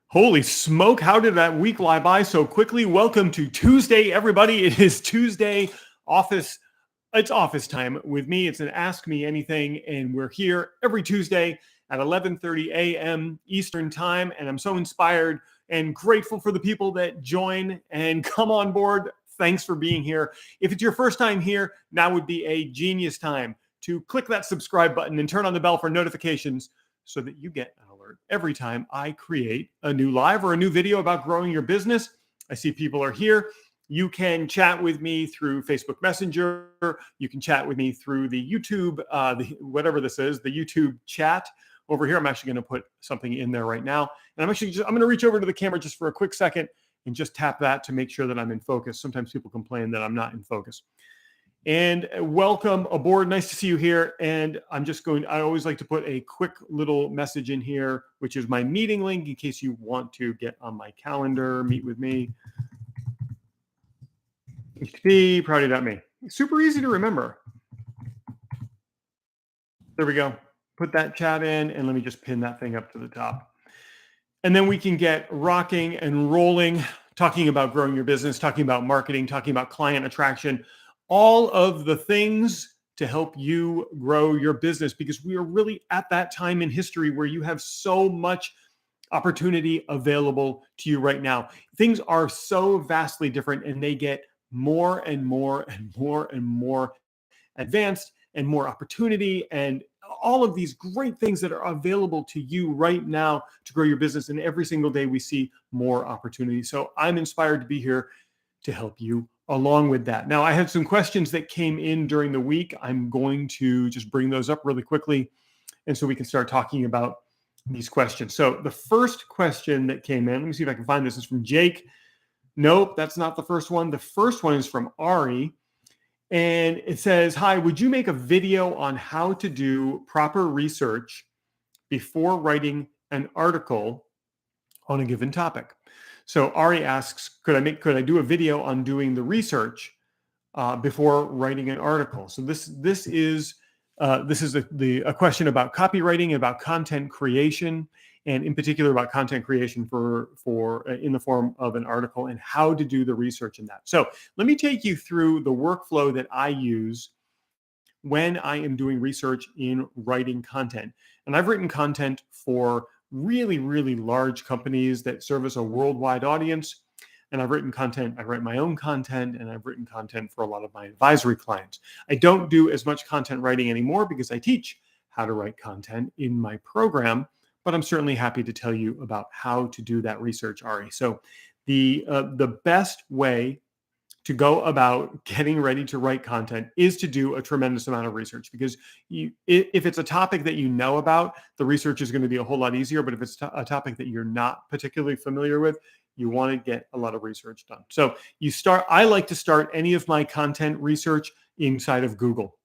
Holy smoke, how did that week fly by so quickly? Welcome to Tuesday, everybody. It is Tuesday office. It's office time with me. It's an Ask Me Anything, and we're here every Tuesday at 11:30 a.m. Eastern Time, and I'm so inspired and grateful for the people that join and come on board. Thanks for being here. If it's your first time here, now would be a genius time to click that subscribe button and turn on the bell for notifications so that you get an alert every time I create a new live or a new video about growing your business. I see people are here. You can chat with me through Facebook Messenger. You can chat with me through the YouTube, whatever this is, the YouTube chat over here. I'm actually going to put something in there right now. And I'm going to reach over to the camera just for a quick second and just tap that to make sure that I'm in focus. Sometimes people complain that I'm not in focus. And welcome aboard. Nice to see you here. And I always like to put a quick little message in here, which is my meeting link in case you want to get on my calendar, meet with me. HP, Prouty.me. Super easy to remember. There we go. Put that chat in and let me just pin that thing up to the top. And then we can get rocking and rolling, talking about growing your business, talking about marketing, talking about client attraction, all of the things to help you grow your business, because we are really at that time in history where you have so much opportunity available to you right now. Things are so vastly different, and they get more and more and more and more advanced, and more opportunity, and all of these great things that are available to you right now to grow your business. And every single day we see more opportunity. So I'm inspired to be here to help you along with that. Now, I had some questions that came in during the week. I'm going to just bring those up really quickly, and so we can start talking about these questions. So the first question that came in, let me see if I can find this, is from Jake. Nope, that's not the first one. The first one is from Ari, and it says, "Hi, would you make a video on how to do proper research before writing an article on a given topic?" So Ari asks, could I do a video on doing the research before writing an article? So this is a question about copywriting, about content creation, and in particular about content creation for in the form of an article, and how to do the research in that. So let me take you through the workflow that I use when I am doing research in writing content. And I've written content for really, really large companies that service a worldwide audience. And I've written content, I write my own content, and I've written content for a lot of my advisory clients. I don't do as much content writing anymore because I teach how to write content in my program, but I'm certainly happy to tell you about how to do that research, Ari. So the best way to go about getting ready to write content is to do a tremendous amount of research, because if it's a topic that you know about, the research is going to be a whole lot easier. But if it's a topic that you're not particularly familiar with, you want to get a lot of research done. So I like to start any of my content research inside of Google.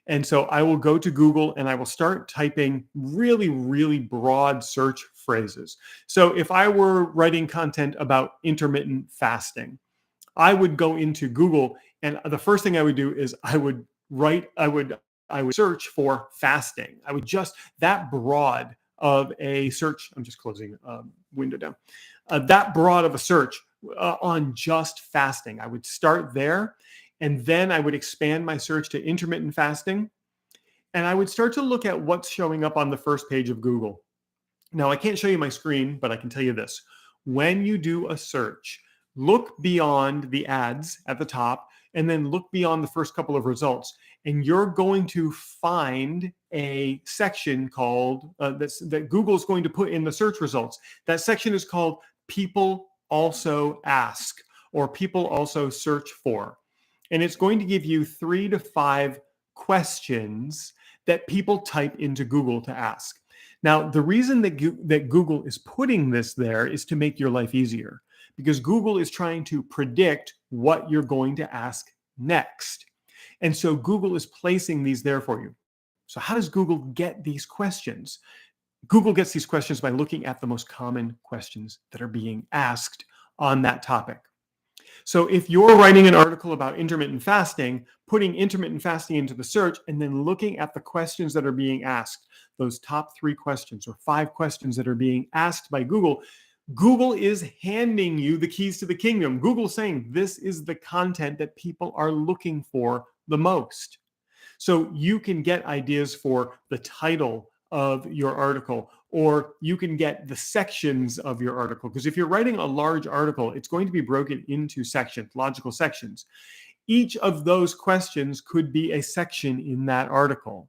And so I will go to Google and I will start typing really, really broad search phrases. So if I were writing content about intermittent fasting, I would go into Google, and the first thing I would do is I would search for fasting. I would just, that broad of a search, I'm just closing window down, that broad of a search on just fasting. I would start there, and then I would expand my search to intermittent fasting, and I would start to look at what's showing up on the first page of Google. Now, I can't show you my screen, but I can tell you this. When you do a search, look beyond the ads at the top, and then look beyond the first couple of results. And you're going to find a section called, that Google's going to put in the search results. That section is called People Also Ask, or People Also Search For. And it's going to give you 3 to 5 questions that people type into Google to ask. Now, the reason that Google is putting this there is to make your life easier, because Google is trying to predict what you're going to ask next. And so Google is placing these there for you. So how does Google get these questions? Google gets these questions by looking at the most common questions that are being asked on that topic. So if you're writing an article about intermittent fasting, putting intermittent fasting into the search and then looking at the questions that are being asked, those top 3 questions or 5 questions that are being asked by Google, Google is handing you the keys to the kingdom. Google's saying this is the content that people are looking for the most. So you can get ideas for the title of your article, or you can get the sections of your article. Because if you're writing a large article, it's going to be broken into sections, logical sections. Each of those questions could be a section in that article.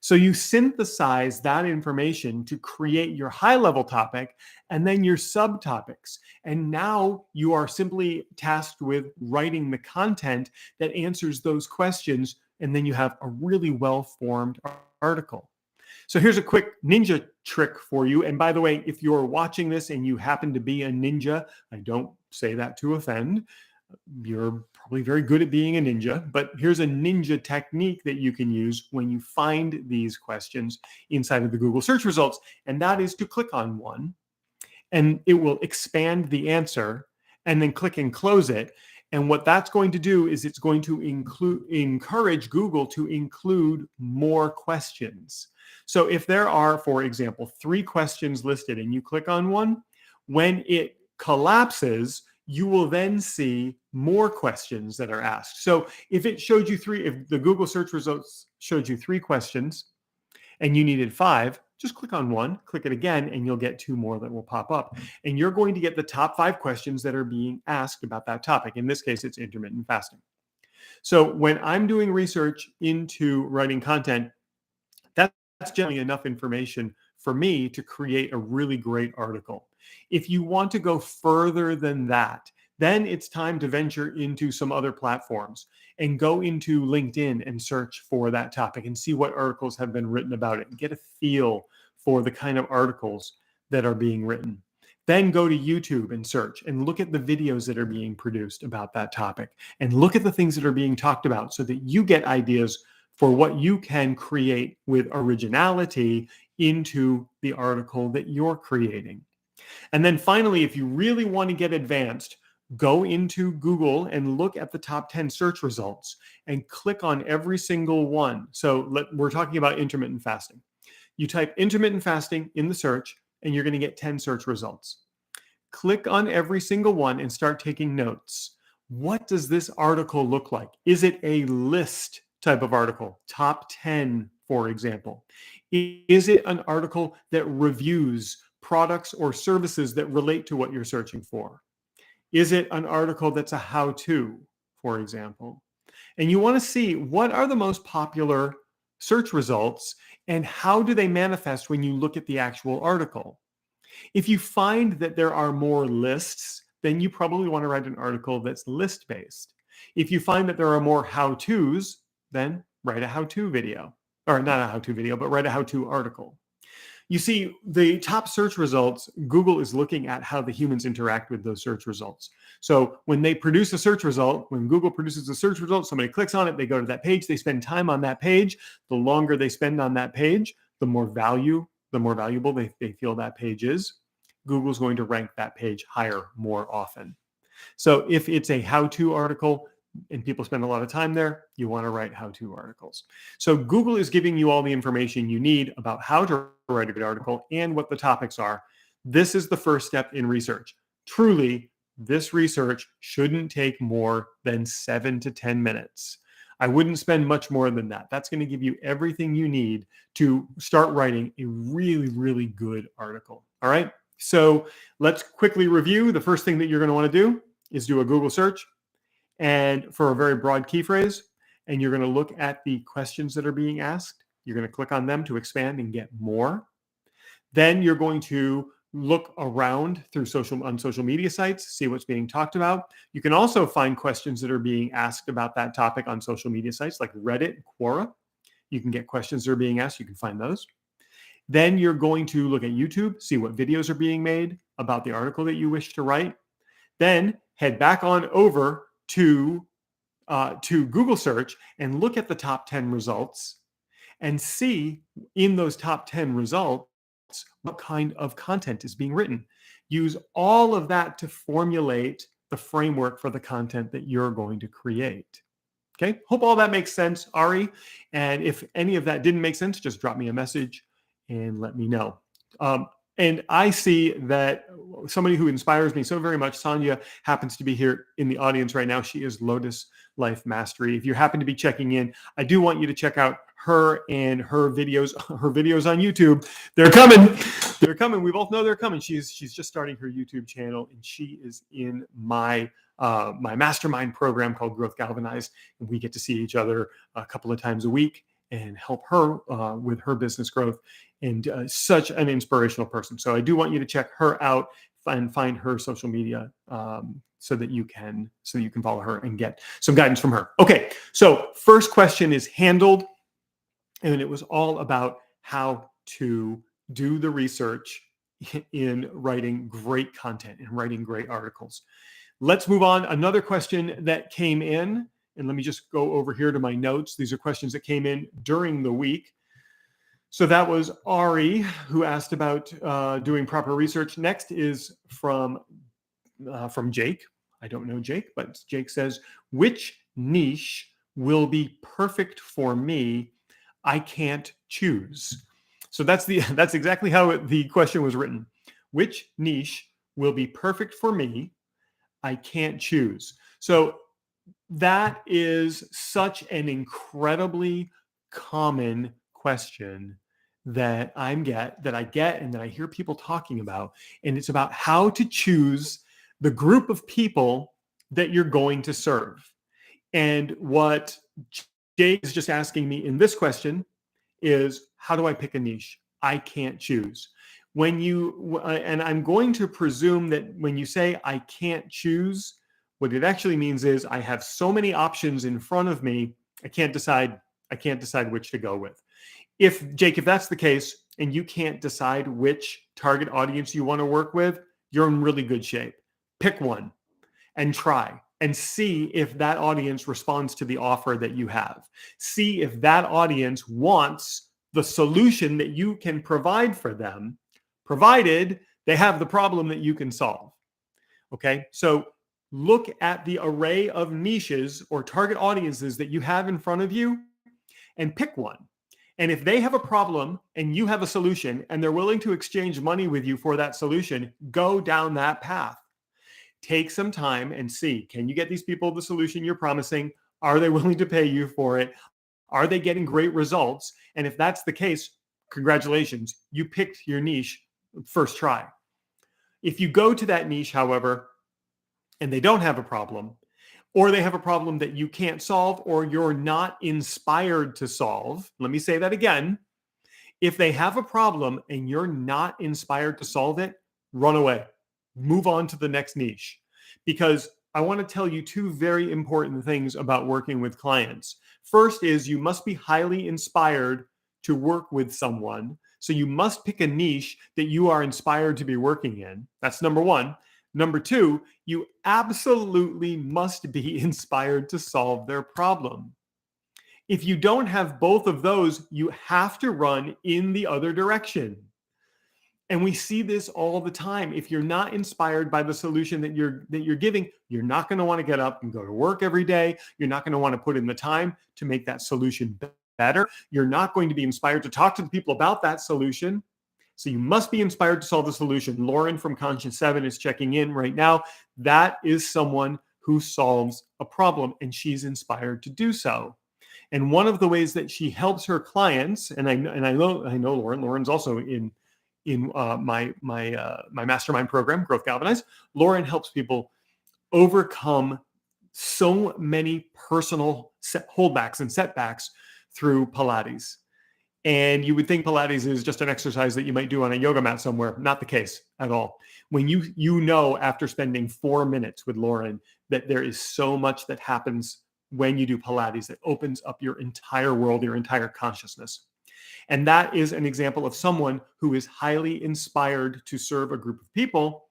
So you synthesize that information to create your high-level topic and then your subtopics. And now you are simply tasked with writing the content that answers those questions, and then you have a really well-formed article. So here's a quick ninja trick for you. And by the way, if you're watching this and you happen to be a ninja, I don't say that to offend. You're probably very good at being a ninja, but here's a ninja technique that you can use when you find these questions inside of the Google search results. And that is to click on one, and it will expand the answer, and then click and close it. And what that's going to do is it's going to encourage Google to include more questions. So if there are, for example, 3 questions listed and you click on one, when it collapses, you will then see more questions that are asked. So if it showed you 3, if the Google search results showed you 3 questions and you needed 5, just click on one, click it again, and you'll get 2 more that will pop up. And you're going to get the top 5 questions that are being asked about that topic. In this case, it's intermittent fasting. So when I'm doing research into writing content, that's generally enough information for me to create a really great article. If you want to go further than that, then it's time to venture into some other platforms and go into LinkedIn and search for that topic and see what articles have been written about it and get a feel for the kind of articles that are being written. Then go to YouTube and search and look at the videos that are being produced about that topic and look at the things that are being talked about so that you get ideas for what you can create with originality into the article that you're creating. And then finally, if you really want to get advanced, go into Google and look at the top 10 search results and click on every single one. So we're talking about intermittent fasting. You type intermittent fasting in the search and you're going to get 10 search results. Click on every single one and start taking notes. What does this article look like? Is it a list type of article? Top 10, for example. Is it an article that reviews products or services that relate to what you're searching for? Is it an article that's a how-to, for example? And you want to see what are the most popular search results and how do they manifest when you look at the actual article. If you find that there are more lists, then you probably want to write an article that's list-based. If you find that there are more how-tos, then write a how-to video. Or not a how-to video, but write a how-to article. You see, the top search results, Google is looking at how the humans interact with those search results. So when they produce a search result, when Google produces a search result, somebody clicks on it, they go to that page, they spend time on that page. The longer they spend on that page, the more valuable they feel that page is. Google's going to rank that page higher more often. So if it's a how-to article, and people spend a lot of time there, you want to write how-to articles. So Google is giving you all the information you need about how to write a good article and what the topics are. This is the first step in research. Truly, this research shouldn't take more than 7 to 10 minutes. I wouldn't spend much more than that. That's going to give you everything you need to start writing a really, really good article. All right. So let's quickly review. The first thing that you're going to want to do is do a Google search, and for a very broad key phrase, and you're going to look at the questions that are being asked. You're going to click on them to expand and get more. Then you're going to look around through on social media sites, see what's being talked about. You can also find questions that are being asked about that topic on social media sites like Reddit, Quora. You can get questions that are being asked. You can find those. Then you're going to look at YouTube, see what videos are being made about the article that you wish to write. Then head back on over to Google search and look at the top 10 results and see in those top 10 results what kind of content is being written. Use all of that to formulate the framework for the content that you're going to create. Okay, hope all that makes sense, Ari. And if any of that didn't make sense, just drop me a message and let me know. And I see that somebody who inspires me so very much. Sonia happens to be here in the audience right now. She is Lotus Life Mastery. If you happen to be checking in, I do want you to check out her and her videos on YouTube. They're coming. They're coming. We both know they're coming. She's just starting her YouTube channel, and she is in my mastermind program called Growth Galvanized, and we get to see each other a couple of times a week and help her with her business growth. And such an inspirational person. So I do want you to check her out and find her social media so that you can follow her and get some guidance from her. Okay, so first question is handled, and it was all about how to do the research in writing great content and writing great articles. Let's move on. Another question that came in, and let me just go over here to my notes. These are questions that came in during the week. So that was Ari, who asked about doing proper research. Next is from Jake. I don't know Jake, but Jake says, which niche will be perfect for me? I can't choose. So that's exactly how the question was written. Which niche will be perfect for me? I can't choose. So that is such an incredibly common question that I get and that I hear people talking about. And it's about how to choose the group of people that you're going to serve. And what Jake is just asking me in this question is, how do I pick a niche? I can't choose. And I'm going to presume that when you say I can't choose, what it actually means is I have so many options in front of me, I can't decide which to go with. If that's the case, and you can't decide which target audience you want to work with, you're in really good shape. Pick one and try and see if that audience responds to the offer that you have. See if that audience wants the solution that you can provide for them, provided they have the problem that you can solve. Okay, so look at the array of niches or target audiences that you have in front of you and pick one. And if they have a problem and you have a solution and they're willing to exchange money with you for that solution, go down that path. Take some time and see, can you get these people the solution you're promising? Are they willing to pay you for it? Are they getting great results? And if that's the case, congratulations, you picked your niche first try. If you go to that niche, however, and they don't have a problem, or they have a problem that you can't solve, or you're not inspired to solve. Let me say that again. If they have a problem and you're not inspired to solve it, run away. Move on to the next niche. Because I want to tell you two very important things about working with clients. First is you must be highly inspired to work with someone. So you must pick a niche that you are inspired to be working in. That's number one. Number two, you absolutely must be inspired to solve their problem. If you don't have both of those, you have to run in the other direction. And we see this all the time. If you're not inspired by the solution that you're giving, you're not going to want to get up and go to work every day. You're not going to want to put in the time to make that solution better. You're not going to be inspired to talk to the people about that solution. So you must be inspired to solve the solution. Lauren from Conscious 7 is checking in right now. That is someone who solves a problem, and she's inspired to do so. And one of the ways that she helps her clients, and I know Lauren. Lauren's also in my mastermind program, Growth Galvanized. Lauren helps people overcome so many personal holdbacks and setbacks through Pilates. And you would think Pilates is just an exercise that you might do on a yoga mat somewhere. Not the case at all. When you know after spending 4 minutes with Lauren that there is so much that happens when you do Pilates that opens up your entire world, your entire consciousness. And that is an example of someone who is highly inspired to serve a group of people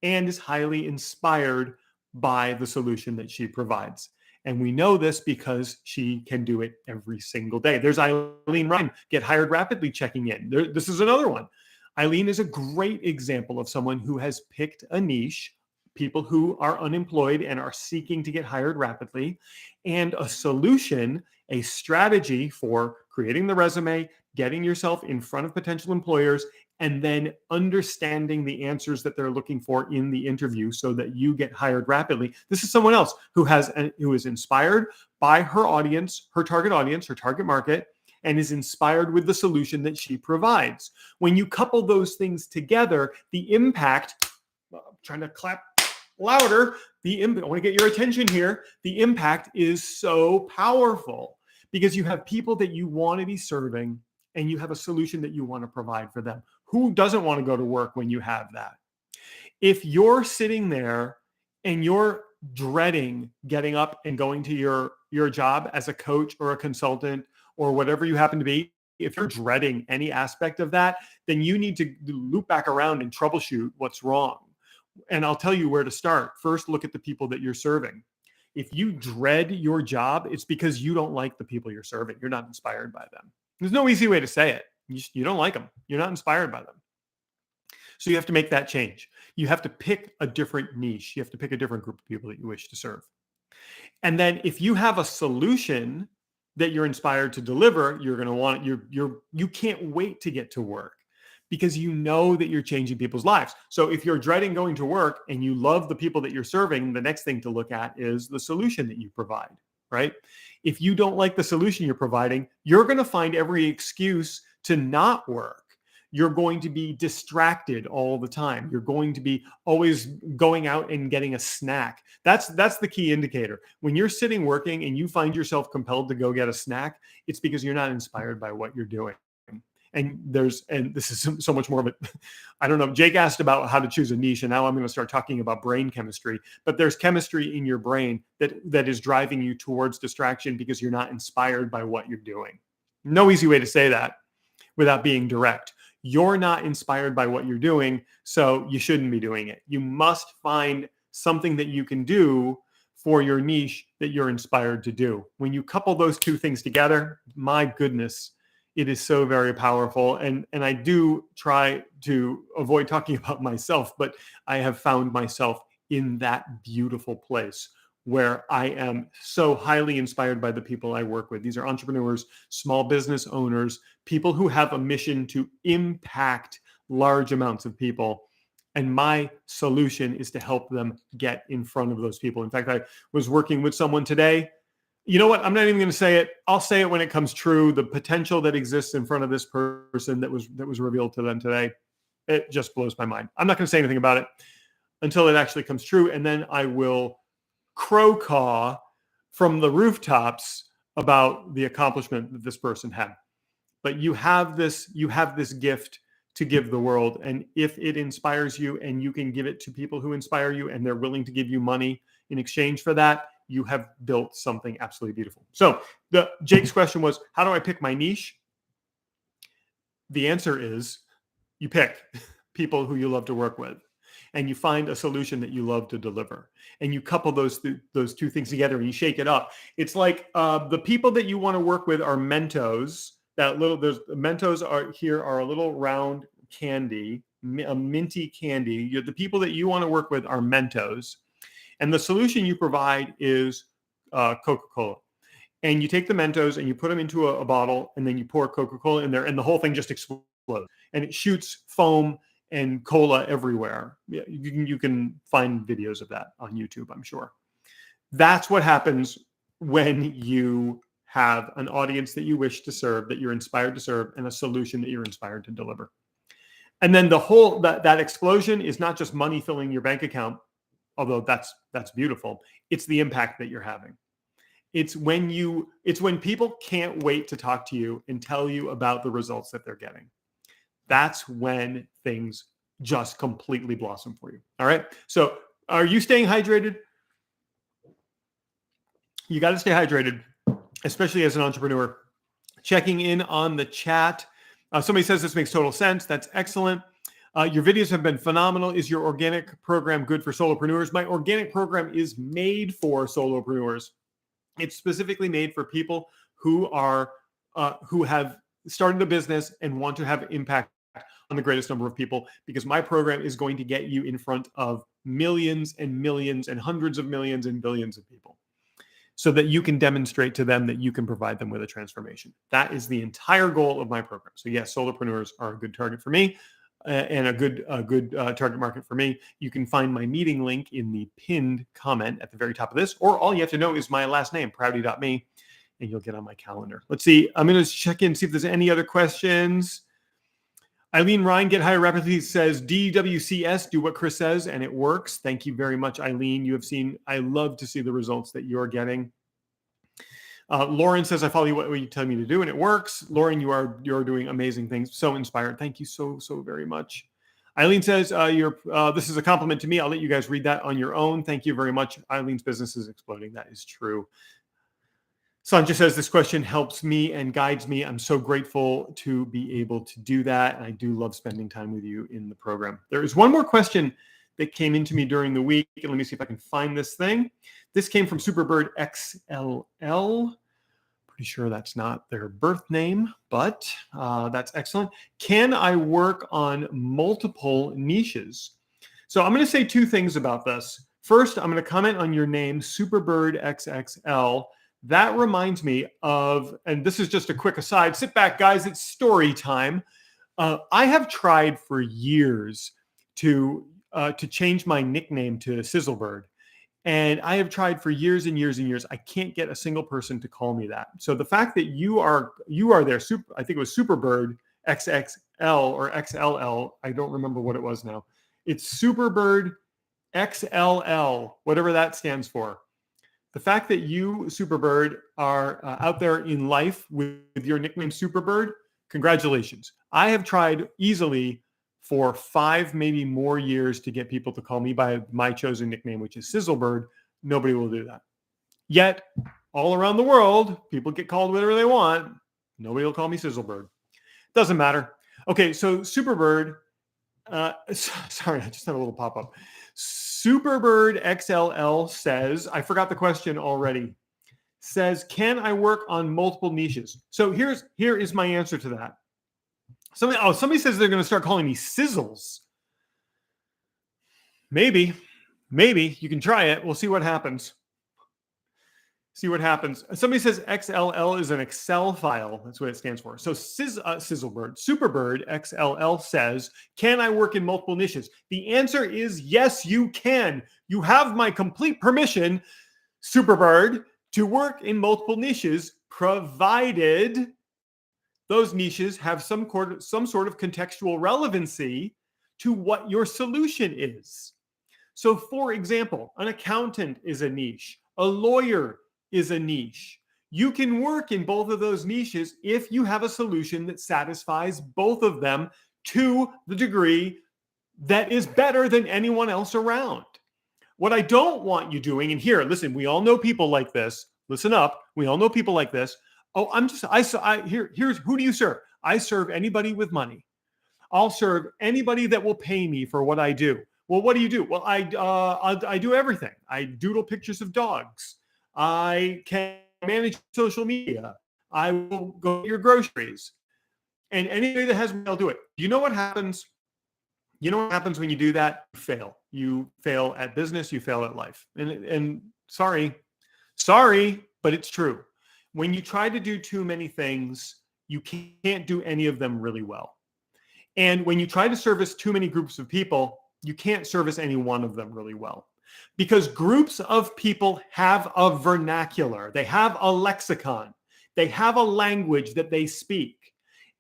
and is highly inspired by the solution that she provides. And we know this because she can do it every single day. There's Eileen Ryan, Get Hired Rapidly, checking in. This is another one. Eileen is a great example of someone who has picked a niche, people who are unemployed and are seeking to get hired rapidly, and a solution, a strategy for creating the resume, getting yourself in front of potential employers, and then understanding the answers that they're looking for in the interview so that you get hired rapidly. This is someone else who is inspired by her audience, her target market, and is inspired with the solution that she provides. When you couple those things together, the impact, I'm trying to clap louder, I want to get your attention here. The impact is so powerful because you have people that you want to be serving and you have a solution that you want to provide for them. Who doesn't want to go to work when you have that? If you're sitting there and you're dreading getting up and going to your job as a coach or a consultant or whatever you happen to be, if you're dreading any aspect of that, then you need to loop back around and troubleshoot what's wrong. And I'll tell you where to start. First, look at the people that you're serving. If you dread your job, it's because you don't like the people you're serving. You're not inspired by them. There's no easy way to say it. You don't like them. You're not inspired by them. So you have to make that change. You have to pick a different niche. You have to pick a different group of people that you wish to serve. And then if you have a solution that you're inspired to deliver, you're going to want you can't wait to get to work because you know that you're changing people's lives. So if you're dreading going to work and you love the people that you're serving, the next thing to look at is the solution that you provide, right? If you don't like the solution you're providing, you're going to find every excuse to not work. You're going to be distracted all the time. You're going to be always going out and getting a snack. That's the key indicator. When you're sitting working and you find yourself compelled to go get a snack, it's because you're not inspired by what you're doing. And this is so much more of it. I don't know. Jake asked about how to choose a niche, and now I'm going to start talking about brain chemistry. But there's chemistry in your brain that is driving you towards distraction because you're not inspired by what you're doing. No easy way to say that without being direct. You're not inspired by what you're doing, so you shouldn't be doing it. You must find something that you can do for your niche that you're inspired to do. When you couple those two things together, my goodness, it is so very powerful. And I do try to avoid talking about myself, but I have found myself in that beautiful place where I am so highly inspired by the people I work with. These are entrepreneurs, small business owners, people who have a mission to impact large amounts of people. And my solution is to help them get in front of those people. In fact, I was working with someone today. You know what? I'm not even going to say it. I'll say it when it comes true. The potential that exists in front of this person that was revealed to them today, it just blows my mind. I'm not going to say anything about it until it actually comes true. And then I will crow caw from the rooftops about the accomplishment that this person had. But you have this gift to give the world. And if it inspires you and you can give it to people who inspire you and they're willing to give you money in exchange for that, you have built something absolutely beautiful. So Jake's question was, how do I pick my niche? The answer is you pick people who you love to work with and you find a solution that you love to deliver and you couple those two things together and you shake it up. It's like the people that you want to work with are Mentos. Mentos are a little round candy, a minty candy. The people that you want to work with are Mentos. And the solution you provide is Coca-Cola. And you take the Mentos and you put them into a bottle and then you pour Coca-Cola in there and the whole thing just explodes. And it shoots foam and cola everywhere. You can find videos of that on YouTube, I'm sure. That's what happens when you have an audience that you wish to serve, that you're inspired to serve, and a solution that you're inspired to deliver. And then the whole that explosion is not just money filling your bank account, although that's beautiful. It's the impact that you're having. It's when people can't wait to talk to you and tell you about the results that they're getting. That's when things just completely blossom for you. All right. So are you staying hydrated? You got to stay hydrated, especially as an entrepreneur. Checking in on the chat. Somebody says this makes total sense. That's excellent. Your videos have been phenomenal. Is your organic program good for solopreneurs? My organic program is made for solopreneurs. It's specifically made for people who have started a business and want to have impact on the greatest number of people, because my program is going to get you in front of millions and millions and hundreds of millions and billions of people so that you can demonstrate to them that you can provide them with a transformation. That is the entire goal of my program. So yes, solopreneurs are a good target for me. and a good target market for me, you can find my meeting link in the pinned comment at the very top of this, or all you have to know is my last name, Prouty.me, and you'll get on my calendar. Let's see. I'm going to check in, see if there's any other questions. Eileen Ryan, Get Higher Rapidly, says DWCS, do what Chris says, and it works. Thank you very much, Eileen. You have seen, I love to see the results that you're getting. Lauren says, I follow you what you tell me to do, and it works. Lauren, you're doing amazing things. So inspired. Thank you so very much. Eileen says, this is a compliment to me. I'll let you guys read that on your own. Thank you very much. Eileen's business is exploding. That is true. Sanja says, this question helps me and guides me. I'm so grateful to be able to do that. And I do love spending time with you in the program. There is one more question that came into me during the week. And let me see if I can find this thing. This came from Superbird XLL. Pretty sure that's not their birth name, but that's excellent. Can I work on multiple niches? So I'm going to say two things about this. First, I'm going to comment on your name, Superbird XXL. That reminds me of, and this is just a quick aside, sit back, guys, it's story time. I have tried for years to change my nickname to Sizzlebird. And I have tried for years and years and years. I can't get a single person to call me that. So the fact that you are there, I think it was Superbird XXL or XLL. I don't remember what it was now. It's Superbird XLL, whatever that stands for. The fact that you, Superbird, are out there in life with your nickname Superbird, congratulations. I have tried easily for 5, maybe more years to get people to call me by my chosen nickname, which is Sizzlebird. Nobody will do that. Yet, all around the world, people get called whatever they want. Nobody will call me Sizzlebird. Doesn't matter. Okay, so Superbird, sorry, I just had a little pop-up. Superbird XLL says, I forgot the question already, says, can I work on multiple niches? So here is my answer to that. Somebody says they're going to start calling me Sizzles. Maybe you can try it. We'll see what happens. Somebody says XLL is an Excel file. That's what it stands for. So Sizzlebird, Superbird XLL says, can I work in multiple niches? The answer is yes, you can. You have my complete permission, Superbird, to work in multiple niches, provided those niches have some sort of contextual relevancy to what your solution is. So, for example, an accountant is a niche. A lawyer is a niche. You can work in both of those niches if you have a solution that satisfies both of them to the degree that is better than anyone else around. What I don't want you doing, and here, listen, we all know people like this. Listen up. We all know people like this. Oh, here's who do you serve? I serve anybody with money. I'll serve anybody that will pay me for what I do. Well, what do you do? Well, I do everything. I doodle pictures of dogs. I can manage social media. I will go to your groceries. And anybody that has money, I'll do it. You know what happens? You know what happens when you do that? You fail. You fail at business. You fail at life. And sorry, but it's true. When you try to do too many things, you can't do any of them really well. And when you try to service too many groups of people, you can't service any one of them really well. Because groups of people have a vernacular. They have a lexicon. They have a language that they speak.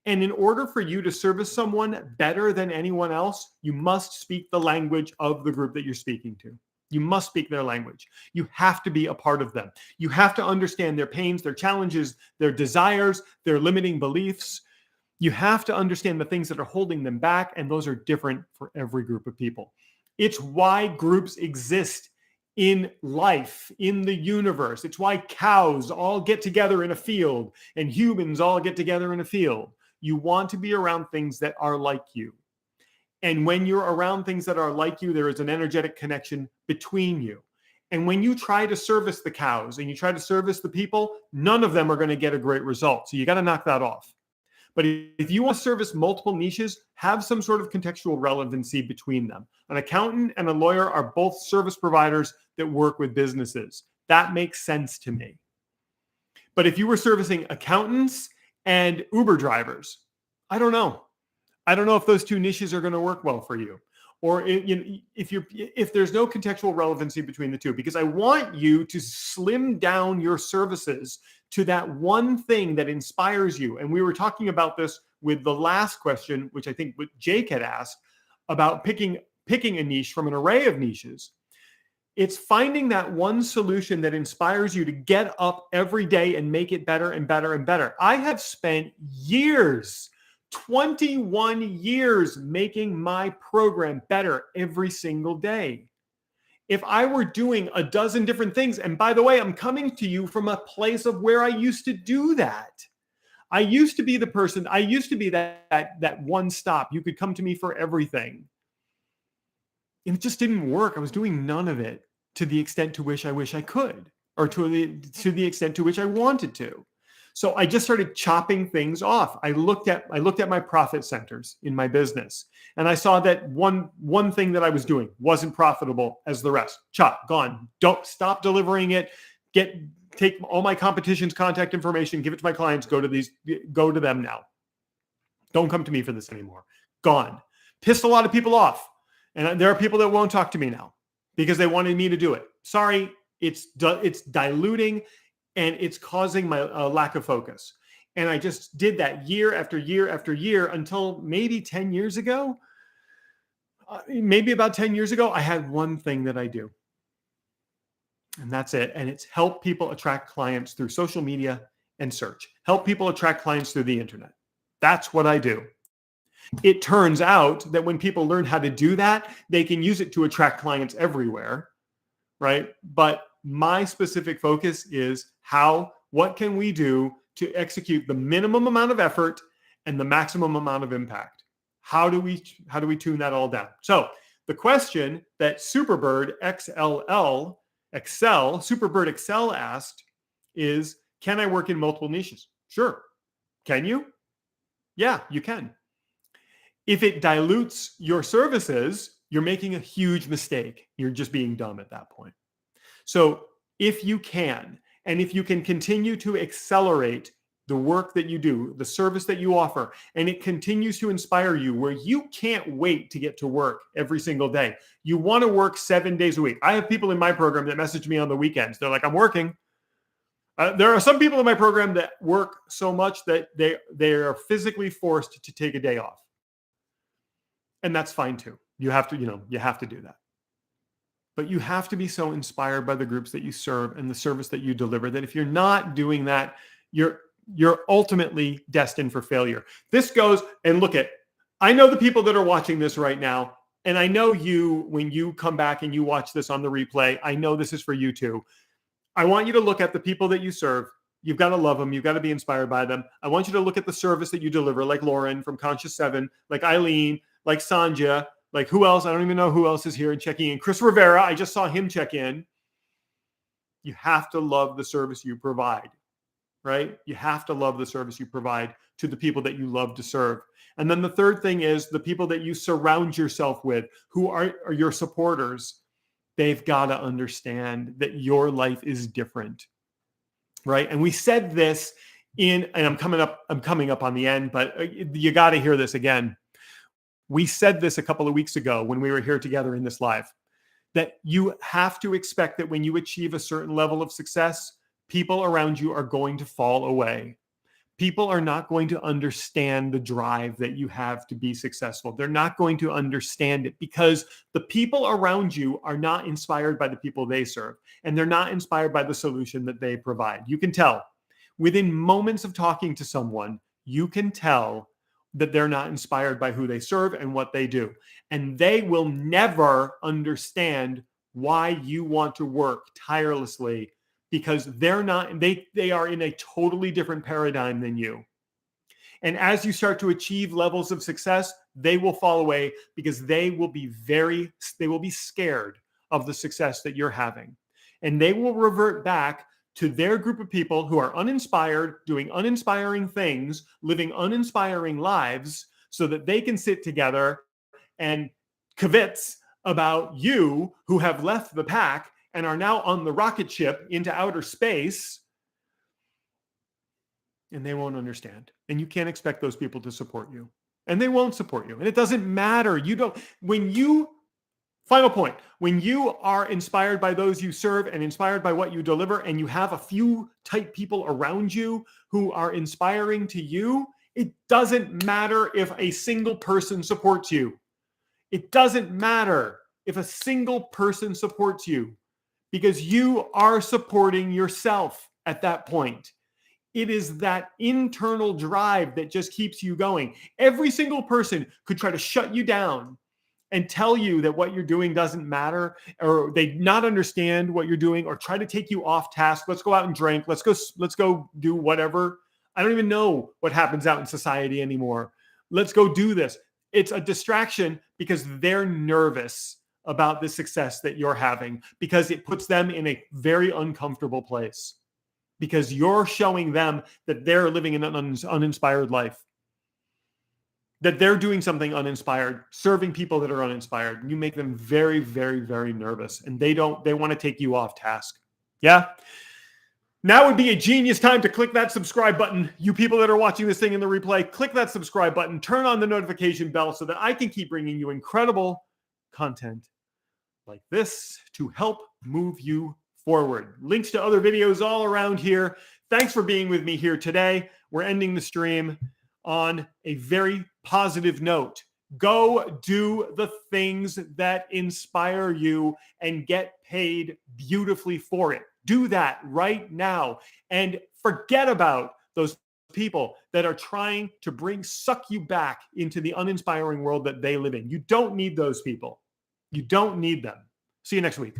And in order for you to service someone better than anyone else, you must speak the language of the group that you're speaking to. You must speak their language. You have to be a part of them. You have to understand their pains, their challenges, their desires, their limiting beliefs. You have to understand the things that are holding them back, and those are different for every group of people. It's why groups exist in life, in the universe. It's why cows all get together in a field and humans all get together in a field. You want to be around things that are like you. And when you're around things that are like you, there is an energetic connection between you. And when you try to service the cows and you try to service the people, none of them are going to get a great result. So you got to knock that off. But if you want to service multiple niches, have some sort of contextual relevancy between them. An accountant and a lawyer are both service providers that work with businesses. That makes sense to me. But if you were servicing accountants and Uber drivers, I don't know. I don't know if those two niches are going to work well for you. Or if there's no contextual relevancy between the two, because I want you to slim down your services to that one thing that inspires you. And we were talking about this with the last question, which I think what Jake had asked about picking a niche from an array of niches. It's finding that one solution that inspires you to get up every day and make it better and better and better. I have spent years, 21 years, making my program better every single day. If I were doing a dozen different things, and by the way, I'm coming to you from a place of where I used to do that. I used to be the person, I used to be that one stop. You could come to me for everything. And it just didn't work. I was doing none of it to the extent to which I wish I could, or to the extent to which I wanted to. So I just started chopping things off. I looked at my profit centers in my business, and I saw that one thing that I was doing wasn't profitable as the rest. Chop, gone. Don't stop delivering it. Take all my competition's contact information, give it to my clients, go to them now. Don't come to me for this anymore. Gone. Pissed a lot of people off. And there are people that won't talk to me now because they wanted me to do it. Sorry, it's diluting and it's causing my lack of focus. And I just did that year after year after year until maybe 10 years ago. Maybe about 10 years ago, I had one thing that I do. And that's it. And it's help people attract clients through social media and search. Help people attract clients through the internet. That's what I do. It turns out that when people learn how to do that, they can use it to attract clients everywhere, right? But my specific focus is what can we do to execute the minimum amount of effort and the maximum amount of impact? How do we tune that all down? So the question that Superbird Excel asked is, can I work in multiple niches? Sure. Can you? Yeah, you can. If it dilutes your services, you're making a huge mistake. You're just being dumb at that point. So if you can, and if you can continue to accelerate the work that you do, the service that you offer, and it continues to inspire you where you can't wait to get to work every single day. You want to work 7 days a week. I have people in my program that message me on the weekends. They're like, I'm working. There are some people in my program that work so much that they are physically forced to take a day off. And that's fine too. You have to do that. But you have to be so inspired by the groups that you serve and the service that you deliver that if you're not doing that, you're ultimately destined for failure. This goes, and I know the people that are watching this right now, and I know you, when you come back and you watch this on the replay, I know this is for you too. I want you to look at the people that you serve. You've got to love them. You've got to be inspired by them. I want you to look at the service that you deliver, like Lauren from Conscious 7, like Eileen, like Sanja, like who else? I don't even know who else is here and checking in. Chris Rivera, I just saw him check in. You have to love the service you provide, right? You have to love the service you provide to the people that you love to serve. And then the third thing is the people that you surround yourself with, who are your supporters. They've got to understand that your life is different, right? And we said this and I'm coming up on the end, but you got to hear this again. We said this a couple of weeks ago when we were here together in this live, that you have to expect that when you achieve a certain level of success, people around you are going to fall away. People are not going to understand the drive that you have to be successful. They're not going to understand it because the people around you are not inspired by the people they serve, and they're not inspired by the solution that they provide. You can tell within moments of talking to someone, you can tell that they're not inspired by who they serve and what they do. And they will never understand why you want to work tirelessly because they are in a totally different paradigm than you. And as you start to achieve levels of success, they will fall away because they will be scared of the success that you're having. And they will revert back to their group of people who are uninspired, doing uninspiring things, living uninspiring lives, so that they can sit together and kvetz about you who have left the pack and are now on the rocket ship into outer space. And they won't understand. And you can't expect those people to support you. and they won't support you. And it doesn't matter. Final point, when you are inspired by those you serve and inspired by what you deliver, and you have a few tight people around you who are inspiring to you, it doesn't matter if a single person supports you. It doesn't matter if a single person supports you, because you are supporting yourself at that point. It is that internal drive that just keeps you going. Every single person could try to shut you down and tell you that what you're doing doesn't matter, or they not understand what you're doing, or try to take you off task. Let's go out and drink. Let's go do whatever. I don't even know what happens out in society anymore. Let's go do this. It's a distraction because they're nervous about the success that you're having, because it puts them in a very uncomfortable place, because you're showing them that they're living an uninspired life, that they're doing something uninspired, serving people that are uninspired. You make them very, very, very nervous, and they want to take you off task. Yeah. Now would be a genius time to click that subscribe button. You people that are watching this thing in the replay, click that subscribe button, turn on the notification bell so that I can keep bringing you incredible content like this to help move you forward. Links to other videos all around here. Thanks for being with me here today. We're ending the stream on a very positive note. Go do the things that inspire you and get paid beautifully for it. Do that right now, and forget about those people that are trying to suck you back into the uninspiring world that they live in. You don't need those people. You don't need them. See you next week.